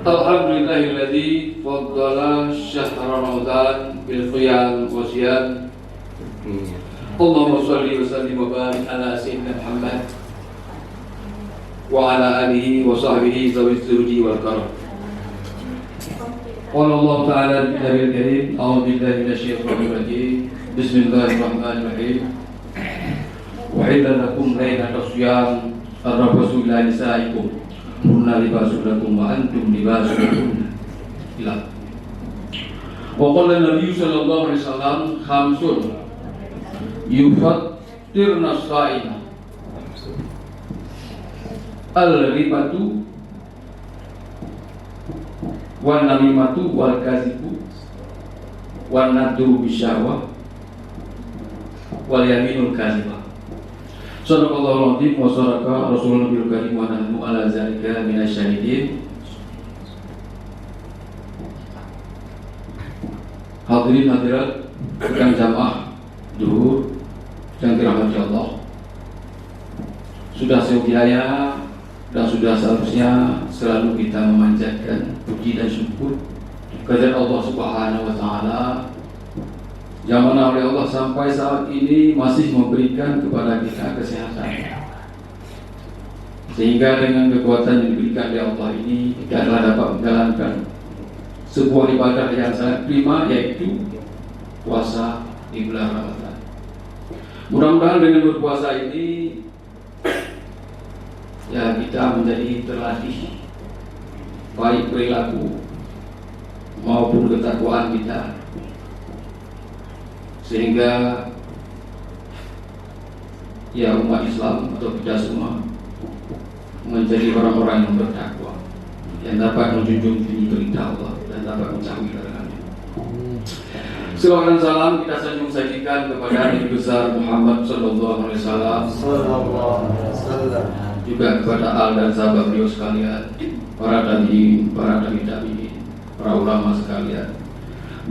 Alhamdulillahilladzi faddala syahr Ramadan bil qiyam wa siyam. Allahumma shalli wa sallim wa barik ala sayyidina Muhammad wa ala alihi wa sahbihi zawil judi wal karam. Qala Allah ta'ala fi kitabil karim, a'udzu billahi minasyaitonir rajim. Bismillahirrahmanirrahim. Wa idza lakum lailatus siyam ar-rafasu ila nisaikum kunna libasun lakum wa antum libasun lahunna. Ila. Wa qala Nabi sallallahu alaihi wasallam khamsun yufattirna as-sa'ima al-ribatu wan namimatu wal kazibu wan nadru bisyahwah wal yaminul kazibah. Sadaqallahu al-azim wa sadaqa Rasulullah bil karim wa nahnu ala zalika minasyahidin. Hadirin hadirat yang jamaah zuhur yang dirahmati Allah, sudah seyogianya dan sudah seharusnya selalu kita memanjatkan puji dan syukur kepada Allah Subhanahu wa taala yang mana oleh Allah sampai saat ini masih memberikan kepada kita kesehatan, sehingga dengan kekuatan yang diberikan oleh Allah ini kita telah dapat menjalankan sebuah ibadah yang sangat prima, yaitu puasa di bulan Ramadan. Mudah-mudahan dengan berpuasa ini ya kita menjadi terlatih baik perilaku maupun ketakwaan kita, sehingga ya umat Islam atau kita semua menjadi orang-orang yang bertakwa, yang dapat menjunjung tinggi perintah Allah dan dapat menjauhi larangannya. Salawat dan salam kita sanjung sajikan kepada Nabi besar Muhammad sallallahu alaihi wasallam, juga kepada al dan sahabat beliau sekalian, para tabi'in, para tabi'in, para ulama sekalian.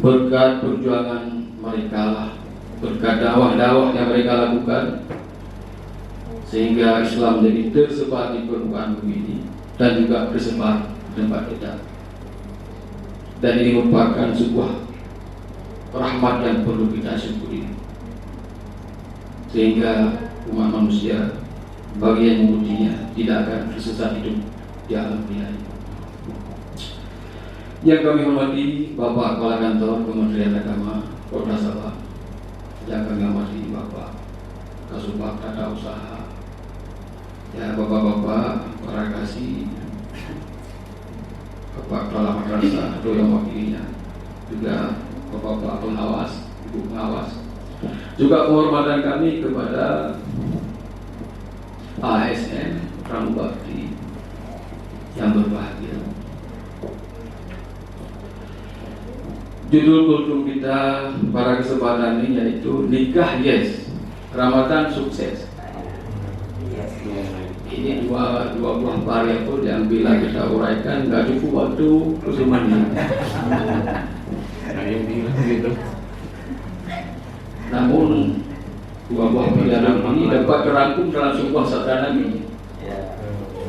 Berkat perjuangan mereka lah, berkat dakwah-dakwah yang mereka lakukan, sehingga Islam jadi tersebar di permukaan bumi ini dan juga tersebar di tempat kita. Dan ini merupakan sebuah rahmat yang perlu kita syukuri, sehingga umat manusia bagi yang mengikutinya tidak akan tersesat hidup di alam dunia ini. Yang kami hormati Bapak Kepala Kantor Kementerian Agama Kota Sabah, yang kami hormati Bapak Kasubag Tata Usaha, ya Bapak-bapak para kasih, Bapak Kepala Madrasah atau yang wakilinya, juga Bapak-bapak pengawas, Ibu pengawas, juga penghormatan kami kepada ASN Pramubakti yang berbahagia. Judul kultum kita pada kesempatan ini yaitu Nikah Yes, Ramadan Sukses. Ini dua buah variabel yang bila kita uraikan nggak cukup waktu semuanya. Namun dua buah variabel ini dapat terangkum dalam sebuah sabda Nabi.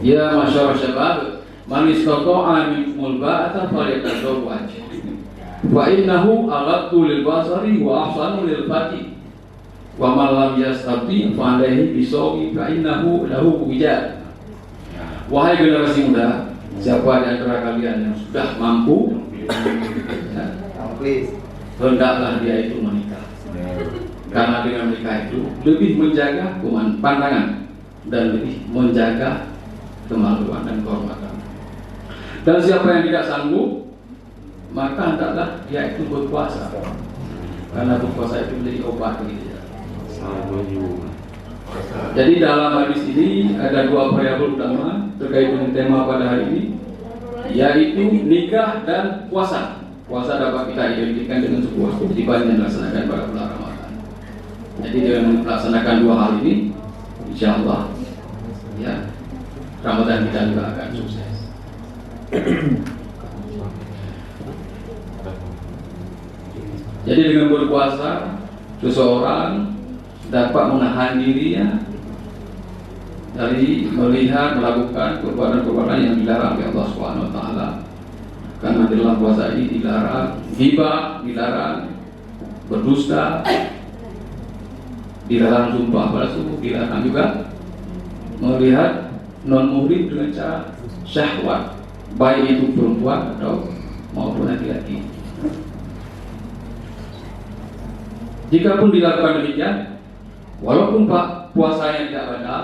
Ya masyaallah syabab, man istata'a minkumul ba'ata falyatazawwaj. Wa innahu aghaddu lil basari wa ahsanu lil fati. Wa man lam yastati fa alaihi bisawmi fa innahu lahu wijad. Wahai generasi muda, siapa di antara kalian yang sudah mampu, hendaklah dia itu menikah. Karena dengan menikah itu lebih menjaga pandangan dan lebih menjaga kemaluan dan kehormatan. Dan siapa yang tidak sanggup, maka hendaklah dia itu berpuasa, karena berpuasa itu menjadi obat bagi dia. Jadi dalam hadis ini ada dua variabel utama terkait dengan tema pada hari ini, yaitu nikah dan puasa. Puasa dapat kita identikan dengan sebuah kewajiban yang dilaksanakan pada bulan Ramadan. Jadi dengan melaksanakan dua hal ini, insya Allah ya Ramadan kita juga akan sukses. Jadi dengan berpuasa seseorang dapat menahan dirinya dari melihat melakukan perbuatan-perbuatan yang dilarang oleh Allah Subhanahu wa taala. Karena di dalam puasa ini dilarang ghibah, dilarang berdusta, dilarang sumpah palsu, dilarang juga melihat non muhrim dengan cara syahwat, baik itu perempuan atau maupun laki-laki. Jikapun dilakukan demikian, walaupun puasanya tidak batal,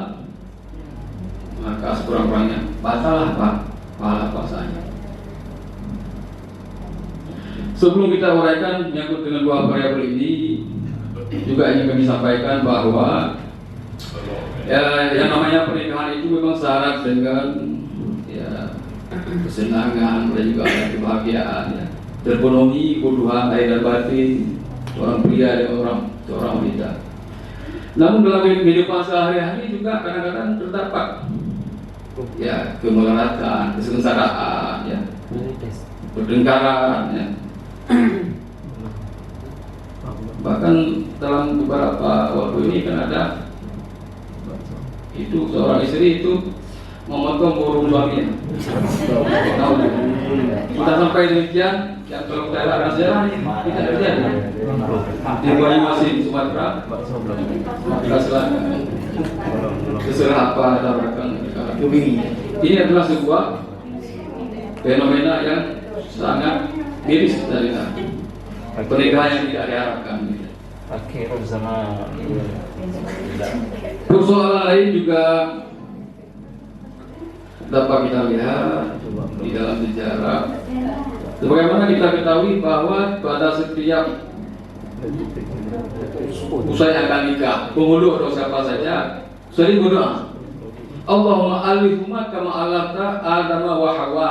maka sekurang-kurangnya batallah pahala puasanya. Sebelum kita uraikan menyangkut dengan dua variabel ini, juga ingin kami sampaikan bahwa yang namanya pernikahan itu memang syarat dengan kesenangan dan juga kebahagiaan, ya. Terpenuhi kebutuhan lahir dan batin seorang pria dan seorang wanita. Namun dalam kehidupan sehari-hari juga kadang-kadang terdapat kemelaratan, kesengsaraan, pertengkaran, Bahkan dalam beberapa waktu ini kan ada itu seorang istri itu memotong burung suaminya. Sudah sampai demikian, yang kalau kita larang sejarah tidak terjadi. Di Banyumasin, Sumatera, Sumatera Selatan, terserah apa tabrakan. Ini adalah sebuah fenomena yang sangat miris dari pernikahan yang tidak diharapkan. Akhir zaman. Persoalan lain juga dapat kita lihat di dalam sejarah. Sebagaimana kita ketahui bahwa pada setiap usai akan nikah, penghulu atau siapa saja sering berdoa, Allahumma alihuma kama alafta Adam wa Hawa.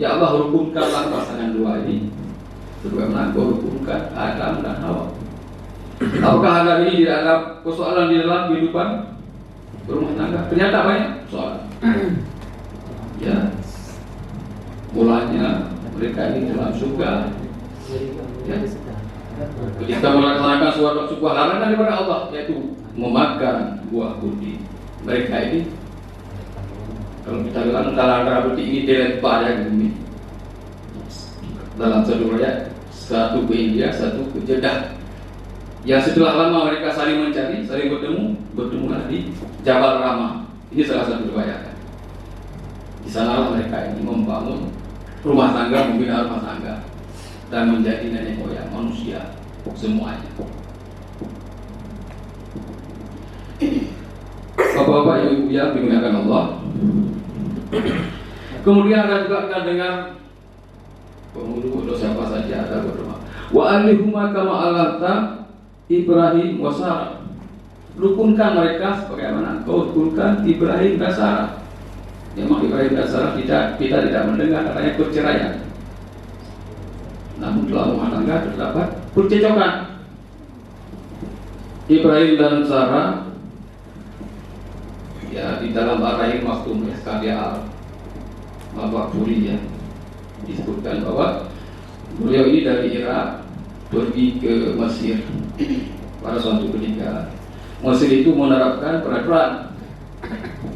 Ya Allah, rukunkanlah pasangan dua ini sebagaimana Kau rukunkan Adam dan Hawa. Apakah ada ini tidak ada persoalan di dalam kehidupan rumah tangga? Ternyata banyak soal. Ya, mulanya mereka ini dalam surga. Ya. Ketika melaksanakan sebuah larangan daripada Allah, yaitu memakan buah kurdi, mereka ini, kalau kita bilang dalam berarti ini deret pada bumi. Dalam satu ayat, satu ke India, satu ke Jeddah. Yang setelah lama mereka saling mencari, saling bertemulah di Jabal Rahmah. Ini salah satu riwayat. Di sanalah mereka ini membangun rumah tangga, membina rumah tangga, dan menjadi nenek moyang manusia semuanya. Bapak-bapak, ibu-ibu yang dimuliakan Allah. Kemudian ada juga kita dengar penghulu atau siapa saja ada berdoa. Wa alihuma kama alata Ibrahim wa Sarah. Rukunkan mereka sebagaimana Engkau rukunkan Ibrahim dan Sarah. Memang Ibrahim dan Sarah kita tidak mendengar adanya perceraian. Namun dalam rumah tangga terdapat percecokan. Ibrahim dan Sarah ya di dalam Ar-Rahim Maktum SKDA Mabakuri ya disebutkan bahwa beliau ini dari Irak pergi ke Mesir pada suatu ketika. Mesir itu menerapkan peraturan,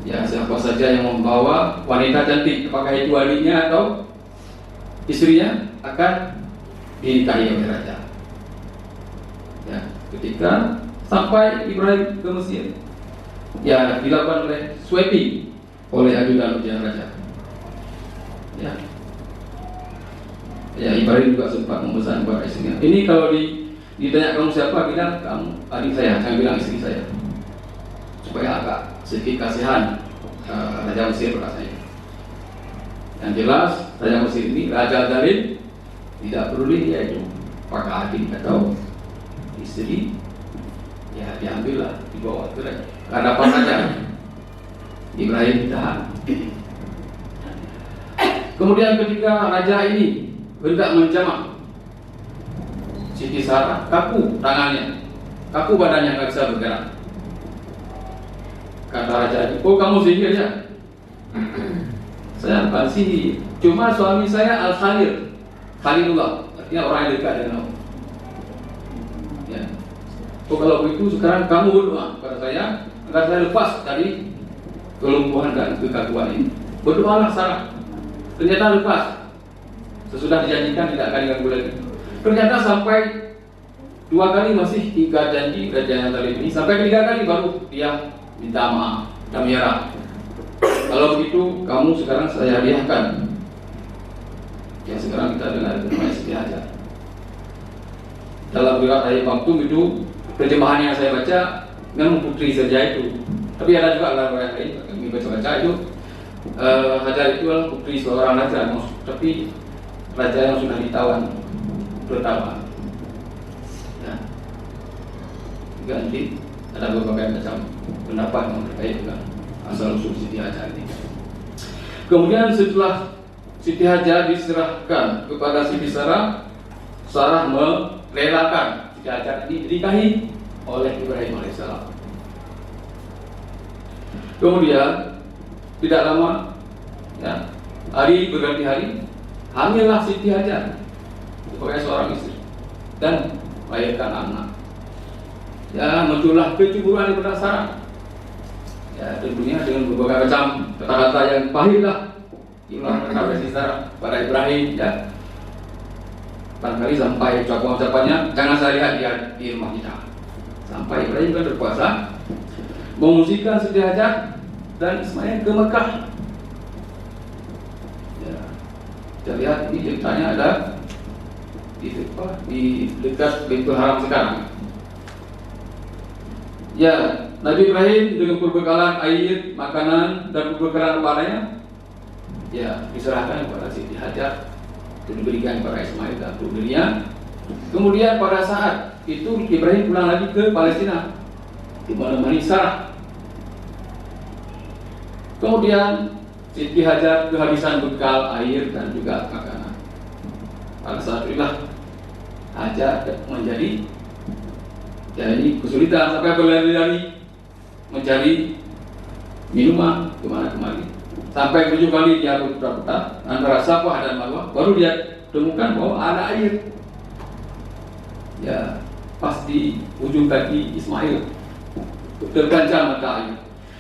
ya siapa saja yang membawa wanita cantik, apakah itu walinya atau istrinya, akan dinikahi oleh raja. Ya, ketika sampai Ibrahim ke Mesir, ya dilakukan oleh sweeping oleh ajudan raja. Ya, Ibrahim juga sempat memesan kepada istrinya. Ini kalau ditanya kamu siapa, bilang kamu adik saya, jangan bilang istri saya, supaya agak sedikit kasihan Raja Mesir rasanya. Yang jelas Raja Mesir ini Raja Zalim tidak peduli dia itu apakah adik atau istri, ya diambillah, dibawa ke hadapan raja. Ibrahim ditahan. Kemudian ketika raja ini hendak menjamak Siti Sarah, kaku tangannya, kaku badannya, nggak bisa bergerak. Kata raja itu, oh kamu sihir ya? Saya bukan sihir, cuma suami saya Al-Khalil, Khalilullah, artinya orang yang dekat dengan Allah. Ya. Oh kalau begitu sekarang kamu berdoa kepada saya agar saya lepas dari kelumpuhan dan kekaguan ini. Berdoalah Sarah. Ternyata lepas. Sesudah dijanjikan tidak akan diganggu lagi. Ternyata sampai 2 kali masih 3 janji Raja yang Talib ini. Sampai 3 kali baru dia minta maaf dan menyerah. Kalau begitu kamu sekarang saya hadiahkan. Yang sekarang kita dengar namanya Siti Hajar. Dalam riwayat Ayat Maktum itu terjemahan yang saya baca memang putri saja itu. Tapi ada juga riwayat lain kami baca itu Hajar itu adalah putri seorang raja, tapi raja yang sudah ditawan pertama. Ya. Ganti ada beberapa macam pendapat yang terkait dengan asal usul Siti Hajar ini. Kemudian setelah Siti Hajar diserahkan kepada Siti Sarah, Sarah merelakan Siti Hajar ini dinikahi oleh Ibrahim alaihissalam. Kemudian tidak lama, ya, hari berganti hari, hamillah Siti Hajar sebagai seorang istri dan melahirkan anak. Ya, muncullah kecemburuan daripada Sarah. Ya, tentunya dengan berbagai macam kata-kata yang pahit lah diulang-ulang Siti Sarah pada Ibrahim, ya. Barangkali sampai ucapan-ucapannya, jangan saya lihat di rumah kita. Sampai Ibrahim kan berpuasa, mengungsikan Siti Hajar dan Ismail ke Mekah. Ya, kita lihat ini ceritanya ada di dekat Baitul Haram sekarang. Ya, Nabi Ibrahim dengan perbekalan air, makanan dan perbekalan padanya, ya, diserahkan kepada Siti Hajar, diberikan kepada Ismail dan putrinya. Kemudian pada saat itu Ibrahim pulang lagi ke Palestina, menemani Sarah. Kemudian Siti Hajar kehabisan bekal air dan juga makanan. Pada saat itulah Hajar menjadi kesulitan sampai berlari-lari mencari minuman kemana-kemari. Sampai 7 kali dia berputar-putar antara Safah dan Marwah, baru dia temukan bahwa ada air. Ya, pas di ujung kaki Ismail terganjal mata air.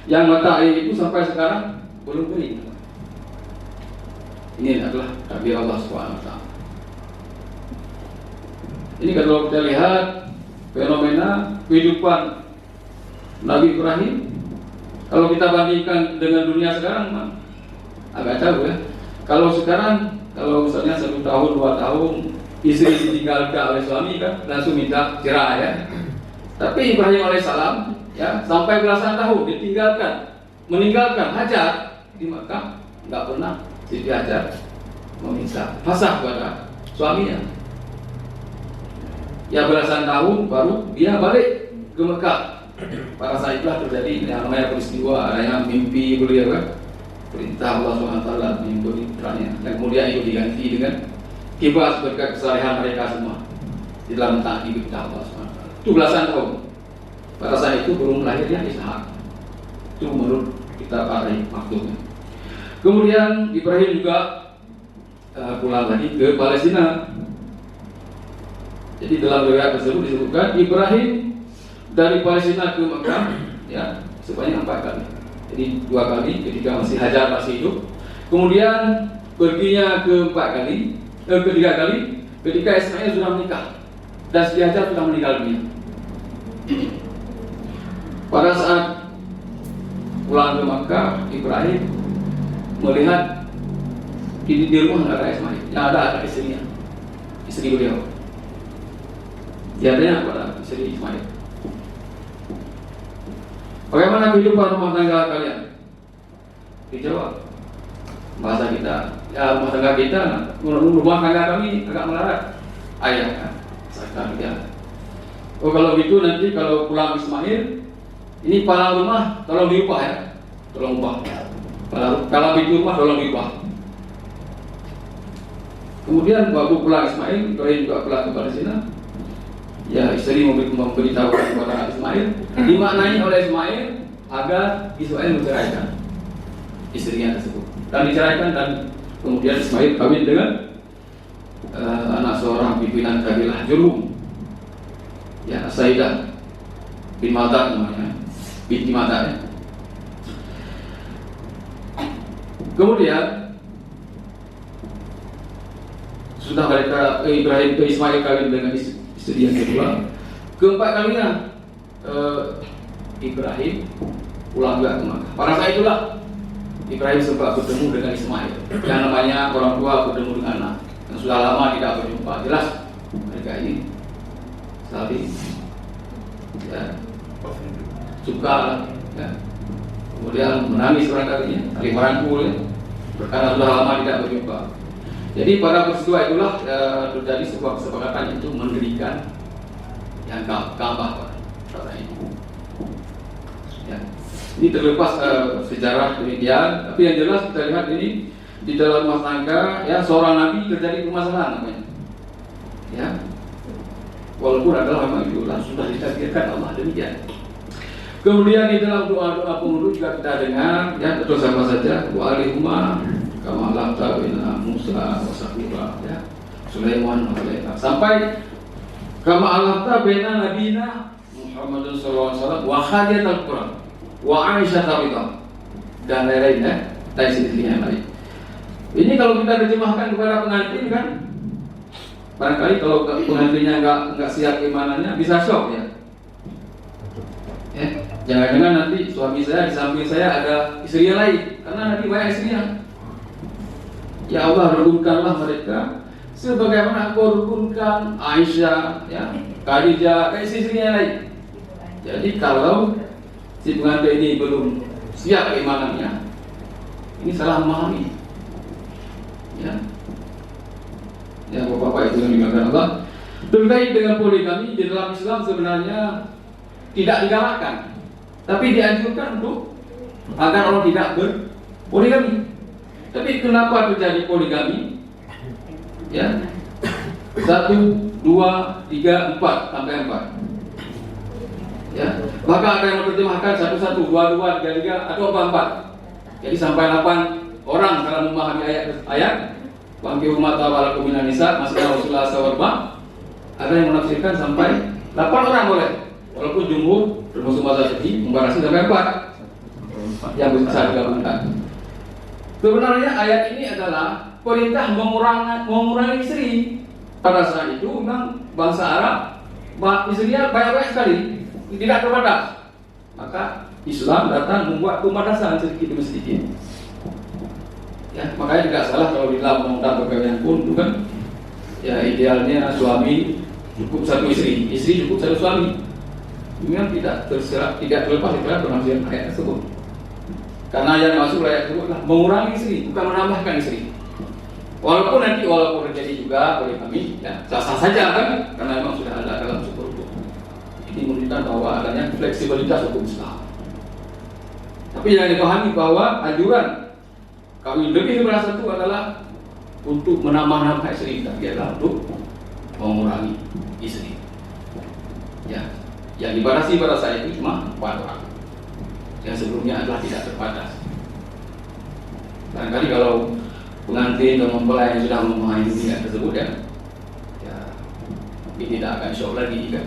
Yang mata air itu sampai sekarang belum kering. Ini adalah takdir Allah SWT. Ini kalau kita lihat fenomena kehidupan Nabi Ibrahim, kalau kita bandingkan dengan dunia sekarang, agak jauh ya. Kalau sekarang, kalau misalnya 1 tahun, 2 tahun, istri ditinggalkan oleh suami kan, langsung minta cerai ya. Tapi Ibrahim alaihissalam, ya, sampai belasan tahun meninggalkan Hajar di Makkah, nggak pernah Siti Hajar meminta fasakh kepada suaminya. Ya, belasan tahun baru dia balik ke Mekah. Pada saat itulah terjadi yang namanya peristiwa, adanya mimpi beliau kan, perintah Allah SWT mimpi putranya, dan kemudian itu diganti dengan kibas berkat kesalehan mereka semua di dalam taati perintah Allah SWT. Itu belasan tahun. Pada saat itu belum lahirnya Ishak. Itu menurut kitab Ar-Rahim maksudnya. Kemudian Ibrahim juga pulang lagi ke Palestina. Jadi dalam riwayat tersebut disebutkan Ibrahim dari Palestina ke Mekah, ya, sebanyak 4 kali. Jadi 2 kali ketika masih Hajar masih hidup. Kemudian perginya ketiga kali ketika Ismail sudah menikah dan Siti Hajar sudah meninggal dunia. Pada saat pulang ke Mekah, Ibrahim melihat di rumah tidak ada Ismail, yang ada istrinya, istri beliau. Dia tanya kepada istri Ismail, bagaimana kehidupan rumah tangga kalian? Dijawab, bahasa kita, ya rumah tangga kami agak melarat. Ayah, saya dia. Oh, kalau gitu nanti kalau pulang Ismail, ini palang rumah tolong diubah ya, tolong ubah. Kalau pintu rumah tolong diubah. Kemudian waktu pulang Ismail, Ibrahim juga pulang ke Palestina. Ya, istri memberitahu kepada Ismail, dimaknai oleh Ismail agar Ismail menceraikan istrinya tersebut dan diceraikan, dan kemudian Ismail kawin dengan anak seorang pimpinan kabilah Jurhum, ya, Saidah bin Matar namanya, binti Matar ya. Kemudian sudah mereka Ismail kawin dengan istri yang kedua. Keempat kalinya Ibrahim pulang juga ke Makkah. Pada saat itulah Ibrahim sempat bertemu dengan Ismail, yang namanya orang tua bertemu dengan anak yang sudah lama tidak berjumpa. Jelas mereka ini saling suka, ya. Kemudian menangis barangkali, saling merangkul, ya, karena sudah lama tidak berjumpa. Jadi pada peristiwa itulah terjadi sebuah kesepakatan, itu mendirikan yang Ka'bah pada ini. Ya. Ini terlepas sejarah demikian, tapi yang jelas kita lihat ini di dalam rumah tangga, ya, seorang nabi terjadi permasalahan namanya. Ya. Walaupun adalah memang itu sudah ditakdirkan Allah demikian. Kemudian di dalam doa-doa penghulu juga kita dengar, ya, betul sama saja wa alihuma kama laqta bina Musa wa Sakura, ya, Sulaiman wa sampai kama alaqta bina nabina Muhammadun sallallahu alaihi wasallam wa khadijatul Quran wa Aisyah ridha dan lain-lain, ya, dari sisi yang lain. Ini kalau kita terjemahkan kepada pengantin kan, barangkali kalau pengantinnya nggak siap imanannya bisa shock, ya. Jangan-jangan nanti suami saya di samping saya ada istri yang lain, karena nanti banyak istrinya. Ya Allah, rukunkanlah mereka sebagaimana Engkau rukunkan Aisyah, ya, Khadijah, dan istri yang lain. Jadi kalau si pengantin ini belum siap keimanannya, ini salah memahami. Ya, Bapak-bapak itu yang dimaksud Allah. Terkait dengan poligami di dalam Islam sebenarnya tidak digalakkan, tapi dianjurkan untuk agar orang tidak berpoligami. Tapi kenapa terjadi poligami? Ya, 1, 2, 3, 4 sampai 4. Ya, maka ada yang menerjemahkan 1, 1, 2, 2, 3, 3 atau 4. Jadi sampai 8 orang dalam memahami ayat. Bangki umat awal kuminan nisa masih Rasulullah SAW. Ada yang menafsirkan sampai 8 orang boleh. Walaupun jumhur termasuk mazhab Syafi'i membatasi sampai 4 yang bisa digabungkan. Sebenarnya ayat ini adalah perintah mengurangi istri. Pada saat itu memang bangsa Arab istrinya banyak-banyak sekali, tidak terbatas. Maka Islam datang membuat pembatasan sedikit demi sedikit. Ya, makanya tidak salah kalau di dalam undang-undang perkawinan pun itu kan, ya, idealnya suami cukup 1 istri, istri cukup 1 suami. Memang tidak terlepas dari penafsiran ayat tersebut. Karena yang masuk ayat tersebut adalah mengurangi istri, bukan menambahkan istri. Walaupun terjadi juga oleh kami, ya, sah-sah saja kan, karena memang sudah ada dalam syukur hukum. Ini menunjukkan bahwa adanya fleksibilitas hukum Islam. Tapi yang dipahami bahwa anjuran kawin lebih daripada 1 adalah untuk menambah-nambah istri, tapi adalah untuk mengurangi istri. Ya, yang dibatasi pada saat itu cuma 4 orang. Yang sebelumnya adalah tidak terbatas. Barangkali kalau pengantin dan mempelai yang sudah memahami dunia tersebut, ya, ini tidak akan shock lagi, kan?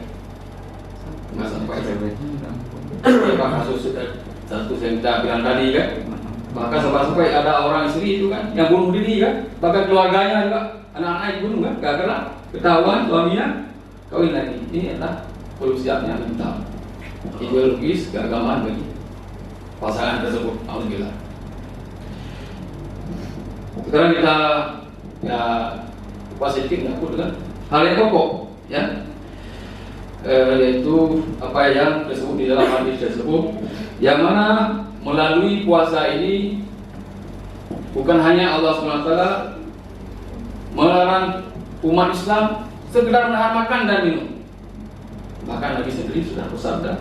Nggak sampai kasus satu yang kita bilang tadi, kan? Bahkan sampai ada orang istri itu kan yang bunuh diri, kan? Bahkan keluarganya juga, anak-anak dibunuh, kan? Gara-gara ketahuan suaminya kawin lagi. Ini adalah solusinya mental, ideologis, keagamaan bagi pasangan tersebut. Alhamdulillah. Sekarang kita kupas sedikit dengan hal yang pokok, ya, yaitu apa yang disebut di dalam hadis tersebut, yang mana melalui puasa ini bukan hanya Allah SWT melarang umat Islam sekedar menahan makan dan minum, bahkan Nabi sendiri sudah bersabda,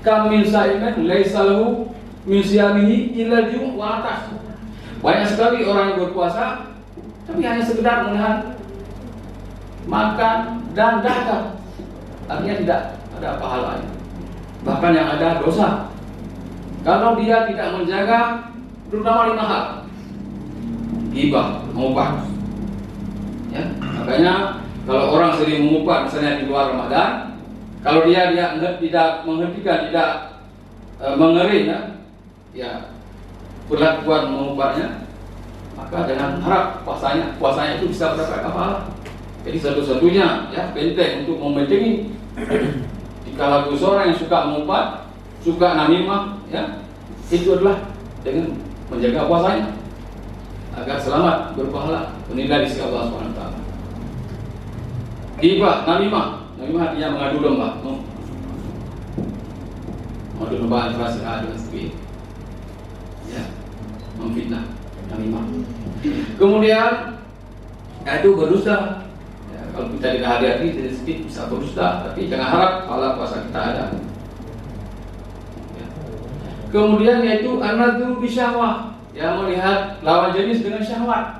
"Kam min sa'imin laisa lahu min siyamihi illa al-ju' wa atas." Banyak sekali orang yang berpuasa tapi hanya sekedar menahan makan dan dahaga, artinya tidak ada pahalanya, bahkan yang ada dosa kalau dia tidak menjaga terutama 5 hal. Ghibah, mengumpat, ya, makanya kalau orang sering mengumpat misalnya di luar Ramadan, kalau dia tidak menghentikan, tidak mengering, ya, perlakuan mengumpatnya, maka jangan harap puasanya itu bisa mendapat pahala. Jadi satu-satunya ya benteng untuk membentengi jika seorang yang suka mengumpat, suka namimah, ya itu adalah dengan menjaga puasanya agar selamat berpahala menilai di sisi Allah Subhanahu wa taala. Ghibah, namimah artinya mengadu domba. Mengadu domba antara si A dengan si B. Ya, memfitnah, namimah. Kemudian itu berdusta. Ya, kalau kita tidak hati-hati sedikit bisa berdusta, tapi jangan harap pahala puasa kita ada. Ya. Kemudian yaitu an-nadhru bisyahwah, yang melihat lawan jenis dengan syahwat.